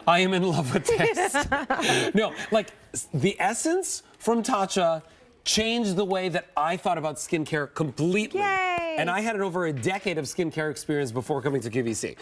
I am in love with this. No, like the essence from Tatcha changed the way that I thought about skincare completely. Yay. And I had over a decade of skincare experience before coming to QVC.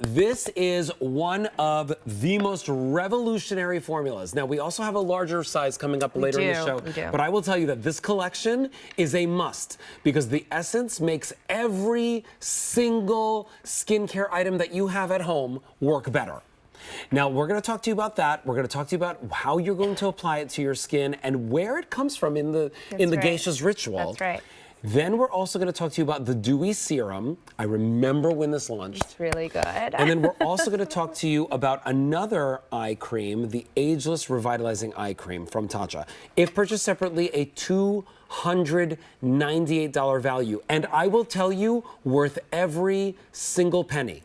This is one of the most revolutionary formulas. Now, we also have a larger size coming up later in the show. We do. But I will tell you that this collection is a must because the essence makes every single skincare item that you have at home work better. Now, we're going to talk to you about that. We're going to talk to you about how you're going to apply it to your skin and where it comes from in the geisha's ritual. That's right. Then we're also going to talk to you about the Dewy Serum. I remember when this launched. It's really good. And then we're also going to talk to you about another eye cream, the Ageless Revitalizing Eye Cream from Tatcha. If purchased separately, a $298 value. And I will tell you, worth every single penny.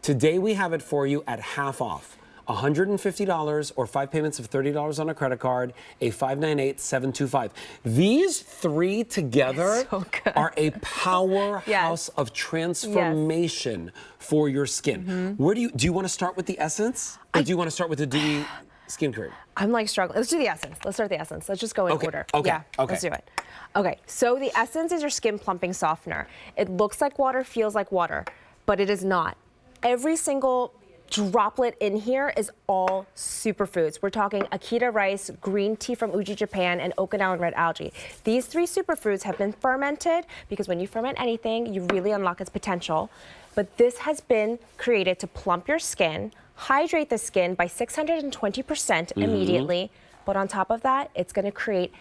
Today we have it for you at half off. $150 or 5 payments of $30 on a credit card, a $598-725. These three together are a powerhouse of transformation for your skin. Where do you want to start with the essence or do you want to start with the Dewy skin cream? I'm like struggling. Let's do the essence. Let's start the essence. Let's just go in order. Okay. Yeah, let's do it. Okay, so the essence is your skin plumping softener. It looks like water, feels like water, but it is not. Every single droplet in here is all superfoods. We're talking Akita rice, green tea from Uji, Japan, and Okinawa red algae. These three superfoods have been fermented because when you ferment anything, you really unlock its potential. But this has been created to plump your skin, hydrate the skin by 620% immediately. But on top of that, it's going to create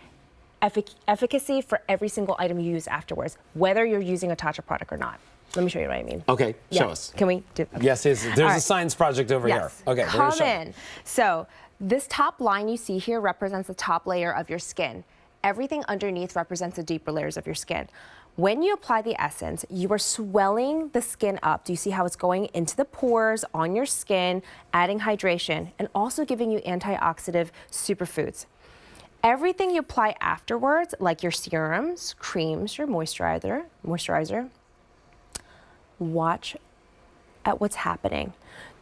efficacy for every single item you use afterwards, whether you're using a Tatcha product or not. Let me show you what I mean. Okay, show us. Can we do? Okay. Yes, there's a science project over here. Okay, we're gonna show. Come in. So this top line you see here represents the top layer of your skin. Everything underneath represents the deeper layers of your skin. When you apply the essence, you are swelling the skin up. Do you see how it's going into the pores on your skin, adding hydration, and also giving you antioxidant superfoods. Everything you apply afterwards, like your serums, creams, your moisturizer, watch at what's happening.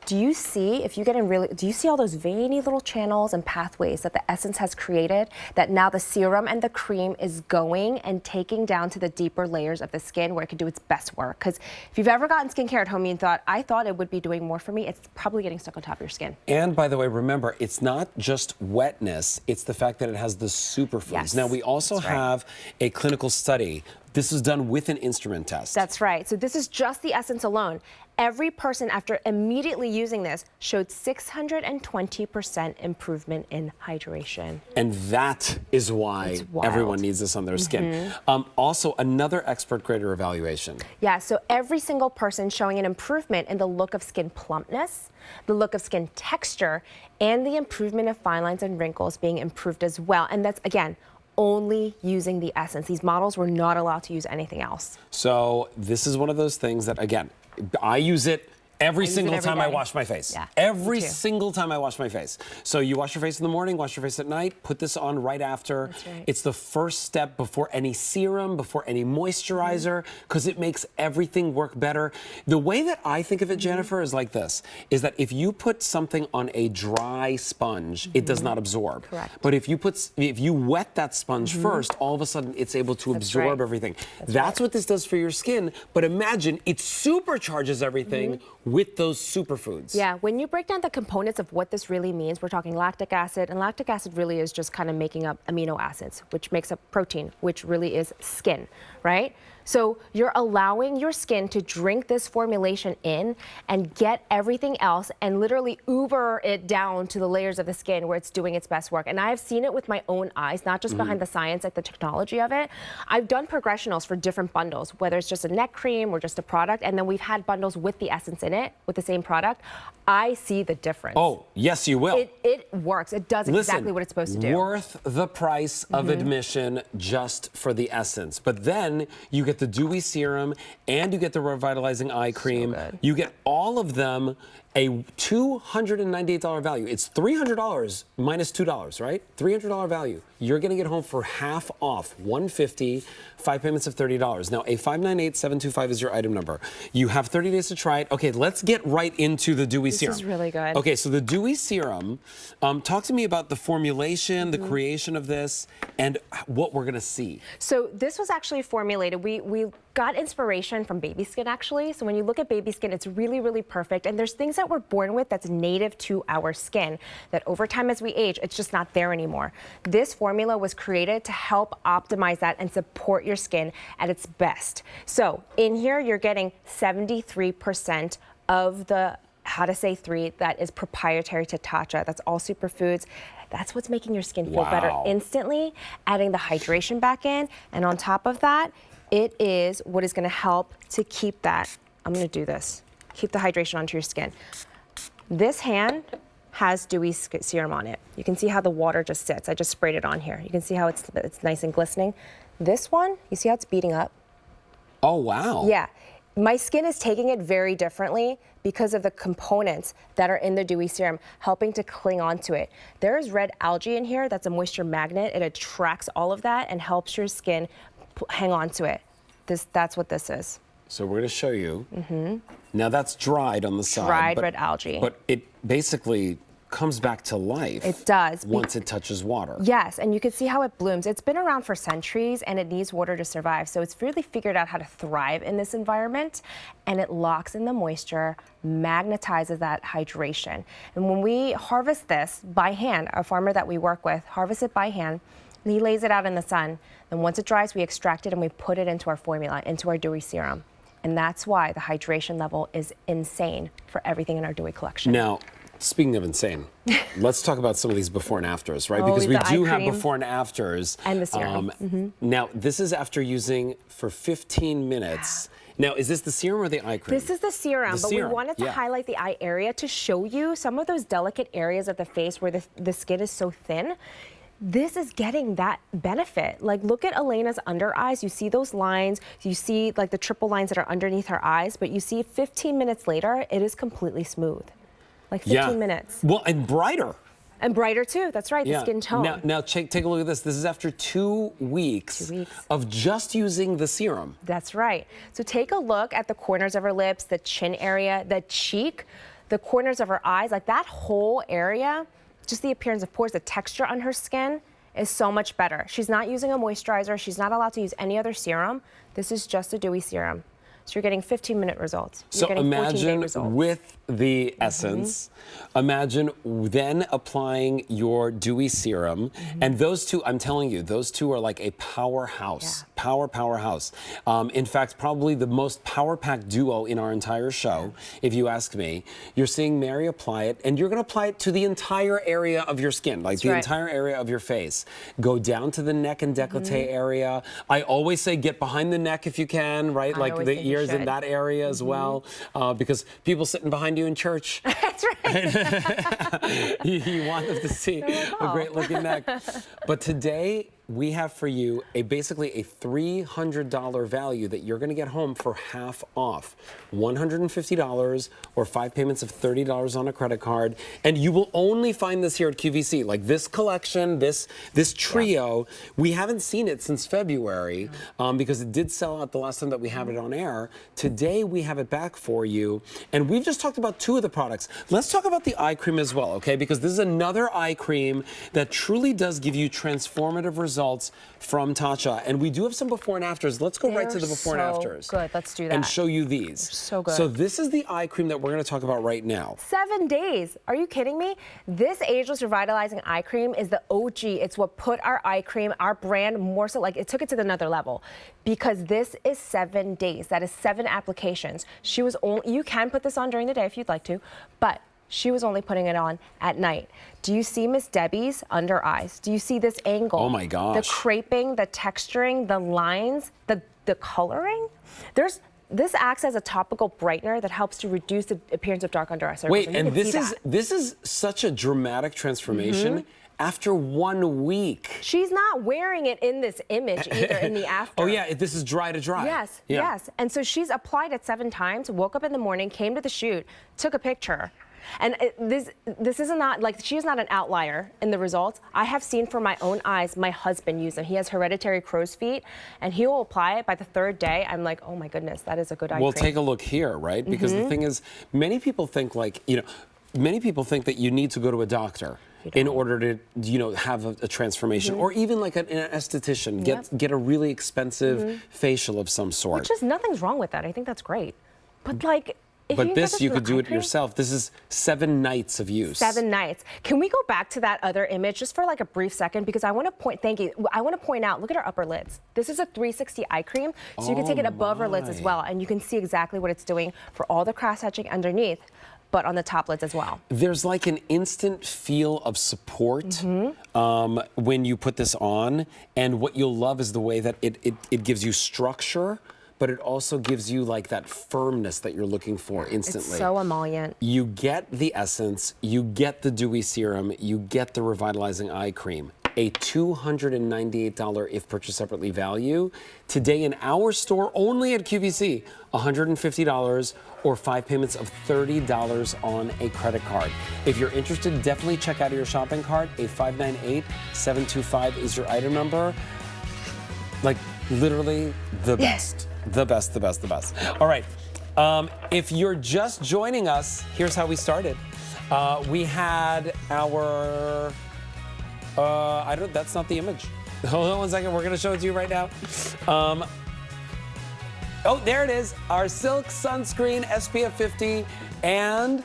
Do you see, if you get in really, do you see all those veiny little channels and pathways that the essence has created, that now the serum and the cream is going and taking down to the deeper layers of the skin where it can do its best work? Because if you've ever gotten skincare at home and you thought, I thought it would be doing more for me, it's probably getting stuck on top of your skin. And by the way, remember, it's not just wetness, it's the fact that it has the superfoods. Yes, now, we also have a clinical study. This was done with an instrument test. That's right. So this is just the essence alone. Every person, after immediately using this, showed 620% improvement in hydration. And that is why everyone needs this on their skin. Also, another expert creator evaluation. Yeah, so every single person showing an improvement in the look of skin plumpness, the look of skin texture, and the improvement of fine lines and wrinkles being improved as well. And that's, again, only using the essence. These models were not allowed to use anything else. So this is one of those things that, again, I use it every single time I wash my face. Yeah, every single time I wash my face. So you wash your face in the morning, wash your face at night, put this on right after. That's right. It's the first step before any serum, before any moisturizer, because it makes everything work better. The way that I think of it, Jennifer, is like this, is that if you put something on a dry sponge, it does not absorb. Correct. But if you wet that sponge first, all of a sudden it's able to absorb everything. That's what this does for your skin, but imagine it supercharges everything with those superfoods. Yeah, when you break down the components of what this really means, we're talking lactic acid, and lactic acid really is just kind of making up amino acids, which makes up protein, which really is skin, right? So you're allowing your skin to drink this formulation in and get everything else and literally Uber it down to the layers of the skin where it's doing its best work. And I've seen it with my own eyes, not just behind the science, like the technology of it. I've done progressionals for different bundles, whether it's just a neck cream or just a product, and then we've had bundles with the essence in it, with the same product. I see the difference. Oh, yes, you will. It works. It does exactly what it's supposed to do. Worth the price of admission just for the essence. But then you get the Dewy Serum and you get the Revitalizing Eye Cream. So good. You get all of them a $298 value. It's $300 minus $2, right? $300 value. You're getting it home for half off, $150, 5 payments of $30. Now, a 598725 is your item number. You have 30 days to try it. Okay, let's get right into the Dewy Serum. This is really good. Okay, so the Dewy Serum, talk to me about the formulation, the creation of this, and what we're gonna see. So this was actually formulated. We got inspiration from baby skin, actually. So when you look at baby skin, it's really, really perfect. And there's things that we're born with that's native to our skin that over time as we age, it's just not there anymore. This formula was created to help optimize that and support your skin at its best. So in here, you're getting 73% of the How to Say 3 that is proprietary to TATCHA. That's all superfoods. That's what's making your skin feel better instantly, adding the hydration back in. And on top of that, it is what is going to help to keep that. I'm going to do this. Keep the hydration onto your skin. This hand has Dewy Serum on it. You can see how the water just sits. I just sprayed it on here. You can see how it's nice and glistening. This one, you see how it's beating up? Oh, wow. Yeah. My skin is taking it very differently because of the components that are in the Dewy Serum, helping to cling onto it. There is red algae in here that's a moisture magnet. It attracts all of that and helps your skin hang on to it. That's what this is. So we're going to show you. Now that's dried on the side. Dried red algae. But it basically comes back to life. It does. Once it touches water. Yes, and you can see how it blooms. It's been around for centuries and it needs water to survive. So it's really figured out how to thrive in this environment, and it locks in the moisture, magnetizes that hydration. And when we harvest this by hand, a farmer that we work with harvests it by hand, and he lays it out in the sun. And once it dries, we extract it and we put it into our formula, into our Dewy Serum. And that's why the hydration level is insane for everything in our Dewy collection. Now, speaking of insane, let's talk about some of these before and afters, right? Oh, Because we the do eye have cream. before and afters. And the serum. Now, this is after using for 15 minutes. Now, is this the serum or the eye cream? This is the serum, but serum, we wanted to highlight the eye area to show you some of those delicate areas of the face where the skin is so thin. This is getting that benefit. Like, look at Elena's under eyes. You see those lines. You see like the triple lines that are underneath her eyes, but you see 15 minutes later, it is completely smooth. Like 15 minutes. Well, and brighter. And brighter too. That's right, the skin tone. Now take a look at this. This is after 2 weeks, of just using the serum. That's right. So take a look at the corners of her lips, the chin area, the cheek, the corners of her eyes, like that whole area. Just the appearance of pores, the texture on her skin is so much better. She's not using a moisturizer. She's not allowed to use any other serum. This is just a Dewy Serum. So you're getting 15-minute results. You're getting 14-day results. With the essence, imagine then applying your Dewy Serum. And those two, I'm telling you, those two are like a powerhouse. Powerhouse. In fact, probably the most power-packed duo in our entire show, if you ask me. You're seeing Mary apply it, and you're going to apply it to the entire area of your skin, like the entire area of your face. Go down to the neck and décolleté area. I always say get behind the neck if you can, right? Like the ears in that area as well, because people sitting behind you in church. That's right. you want them to see a great looking neck. But today we have for you basically a $300 value that you're going to get home for half off. $150 or 5 payments of $30 on a credit card. And you will only find this here at QVC. Like this collection, this trio, we haven't seen it since February because it did sell out the last time that we had it on air. Today we have it back for you. And we've just talked about 2 of the products. Let's talk about the eye cream as well, okay? Because this is another eye cream that truly does give you transformative results from TATCHA. And we do have some before and afters. Let's go right to the before and afters. Good, let's do that. And show you these. So good. So this is the eye cream that we're going to talk about right now. 7 days. Are you kidding me? This Ageless Revitalizing Eye Cream is the OG. It's what put our eye cream, our brand, more so, like it took it to another level, because this is 7 days. That is 7 applications. She was only, you can put this on during the day if you'd like to, but she was only putting it on at night. Do you see Miss Debbie's under eyes? Do you see this angle? Oh my gosh. The creping, the texturing, the lines, the coloring? This acts as a topical brightener that helps to reduce the appearance of dark under eye circles. Wait, and this is such a dramatic transformation. after 1 week. She's not wearing it in this image either in the after. Oh yeah, this is dry to dry. Yes, yeah. yes. And so she's applied it 7 times, woke up in the morning, came to the shoot, took a picture. And this is not, like, she is not an outlier in the results. I have seen for my own eyes my husband use them. He has hereditary crow's feet, and he will apply it. By the 3rd day, I'm like, oh my goodness, that is a good eye Well, cream. take a look here, right? Because the thing is, many people think like, many people think that you need to go to a doctor in order to, have a transformation, or even like an esthetician, get a really expensive facial of some sort. Which is, nothing's wrong with that. I think that's great. But like, if But you this, you could do it cream, yourself. This is 7 nights of use. 7 nights. Can we go back to that other image just for like a brief second? Because I want to point out, look at her upper lids. This is a 360 eye cream, so you can take it above her lids as well, and you can see exactly what it's doing for all the cross hatching underneath, but on the top lids as well. There's like an instant feel of support when you put this on, and what you'll love is the way that it gives you structure, but it also gives you like that firmness that you're looking for instantly. It's so emollient. You get the essence, you get the Dewy Serum, you get the revitalizing eye cream. A $298 if purchased separately value. Today in our store, only at QVC, $150 or 5 payments of $30 on a credit card. If you're interested, definitely check out your shopping cart. A 598-725 is your item number. Like, literally the best. The best, the best, the best. All right. If you're just joining us, here's how we started. We had our, that's not the image. Hold on 1 second, we're gonna show it to you right now. Oh, there it is, our Silk Sunscreen SPF 50 and